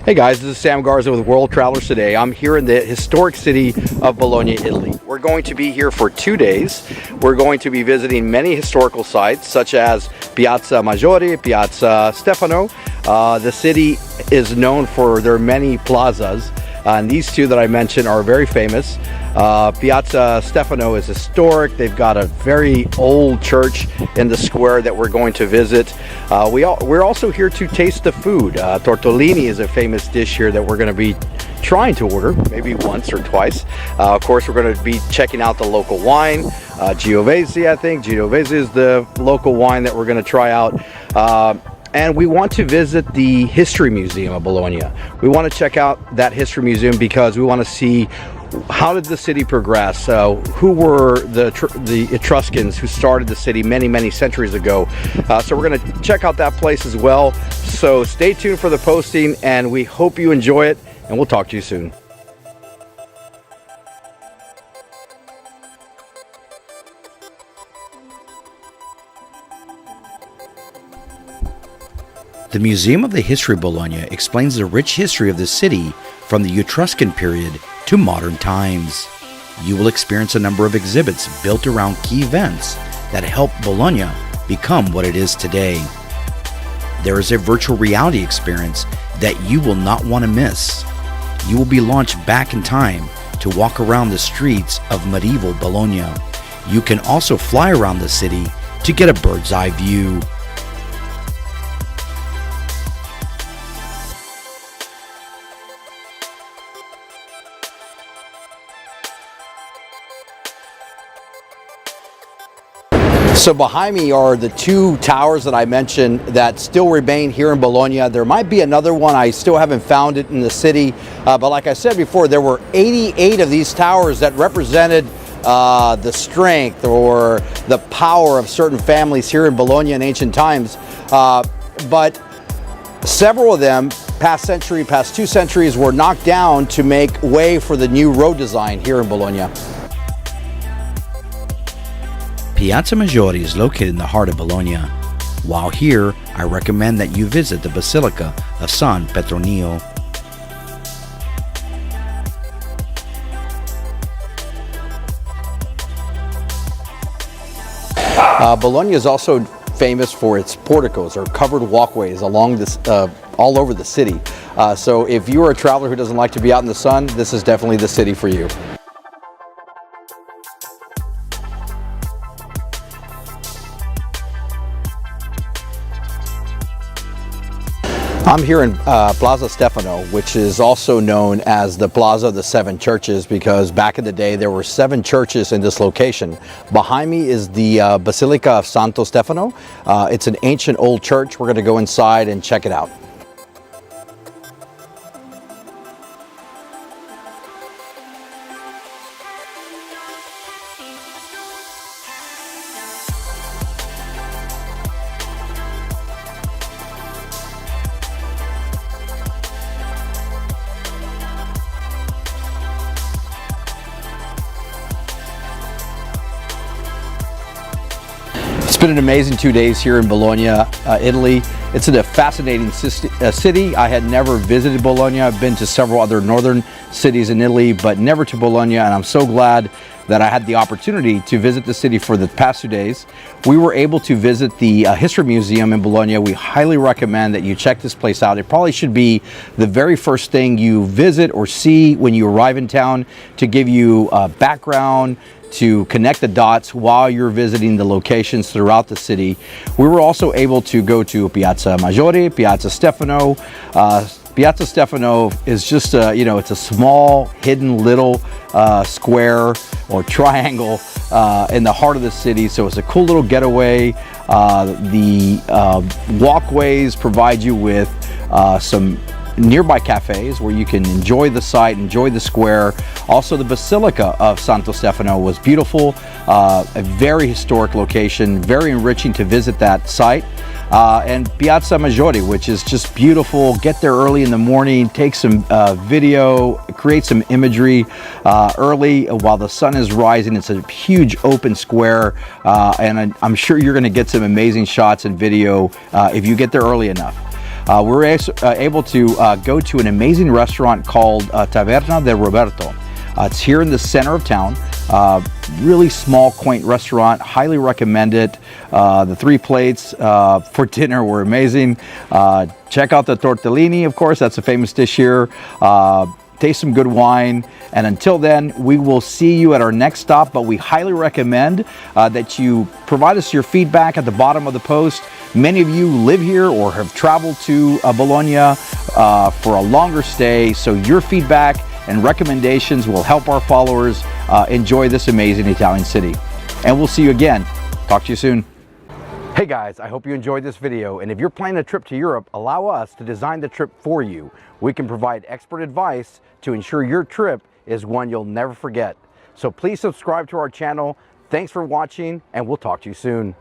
Hey guys, this is Sam Garza with World Travelers Today. I'm here in the historic city of Bologna, Italy. We're going to be here for 2 days. We're going to be visiting many historical sites such as Piazza Maggiore, Piazza Stefano. The city is known for their many plazas, and these two that I mentioned are very famous. Piazza Stefano is historic. They've got a very old church in the square that we're going to visit. We're also here to taste the food. Tortellini is a famous dish here that we're going to be trying to order, maybe once or twice. Of course, we're going to be checking out the local wine. Giovese, I think. Giovese is the local wine that we're going to try out. And we want to visit the History Museum of Bologna. We want to check out that History Museum because we want to see how did the city progress? Who were the Etruscans who started the city many centuries ago? So we're going to check out that place as well. So stay tuned for the posting, and we hope you enjoy it, and we'll talk to you soon. The Museum of the History of Bologna explains the rich history of the city from the Etruscan period to modern times. You will experience a number of exhibits built around key events that helped Bologna become what it is today. There is a virtual reality experience that you will not want to miss. You will be launched back in time to walk around the streets of medieval Bologna. You can also fly around the city to get a bird's eye view. So behind me are the two towers that I mentioned that still remain here in Bologna. There might be another one. I still haven't found it in the city. But like I said before, there were 88 of these towers that represented the strength or the power of certain families here in Bologna in ancient times. But several of them, past 2 centuries, were knocked down to make way for the new road design here in Bologna. Piazza Maggiore is located in the heart of Bologna. While here, I recommend that you visit the Basilica of San Petronio. Bologna is also famous for its porticos, or covered walkways along this, all over the city. So if you are a traveler who doesn't like to be out in the sun, this is definitely the city for you. I'm here in Piazza Stefano, which is also known as the Plaza of the Seven Churches, because back in the day there were 7 churches in this location. Behind me is the Basilica of Santo Stefano. It's an ancient old church. We're going to go inside and check it out. It's been an amazing 2 days here in Bologna, Italy. It's a fascinating city. I had never visited Bologna. I've been to several other northern cities in Italy, but never to Bologna, and I'm so glad that I had the opportunity to visit the city for the past 2 days. We were able to visit the History Museum in Bologna. We highly recommend that you check this place out. It probably should be the very first thing you visit or see when you arrive in town, to give you background, to connect the dots while you're visiting the locations throughout the city. We were also able to go to Piazza Maggiore, Piazza Stefano. Piazza Stefano is just it's a small, hidden little square or triangle in the heart of the city. So it's a cool little getaway. The walkways provide you with some nearby cafes where you can enjoy the site, enjoy the square. Also, the Basilica of Santo Stefano was beautiful, a very historic location, very enriching to visit that site. And Piazza Maggiore, which is just beautiful. Get there early in the morning, take some video, create some imagery early while the sun is rising. It's a huge open square, and I'm sure you're going to get some amazing shots and video if you get there early enough. We were able to go to an amazing restaurant called Taverna de Roberto. It's here in the center of town. Really small, quaint restaurant. Highly recommend it. The 3 plates for dinner were amazing. Check out the tortellini, of course. That's a famous dish here. Taste some good wine. And until then, we will see you at our next stop. But we highly recommend that you provide us your feedback at the bottom of the post. Many of you live here or have traveled to Bologna for a longer stay. So your feedback and recommendations will help our followers enjoy this amazing Italian city. And we'll see you again. Talk to you soon. Hey guys, I hope you enjoyed this video, and if you're planning a trip to Europe, allow us to design the trip for you. We can provide expert advice to ensure your trip is one you'll never forget. So please subscribe to our channel. Thanks for watching, and we'll talk to you soon.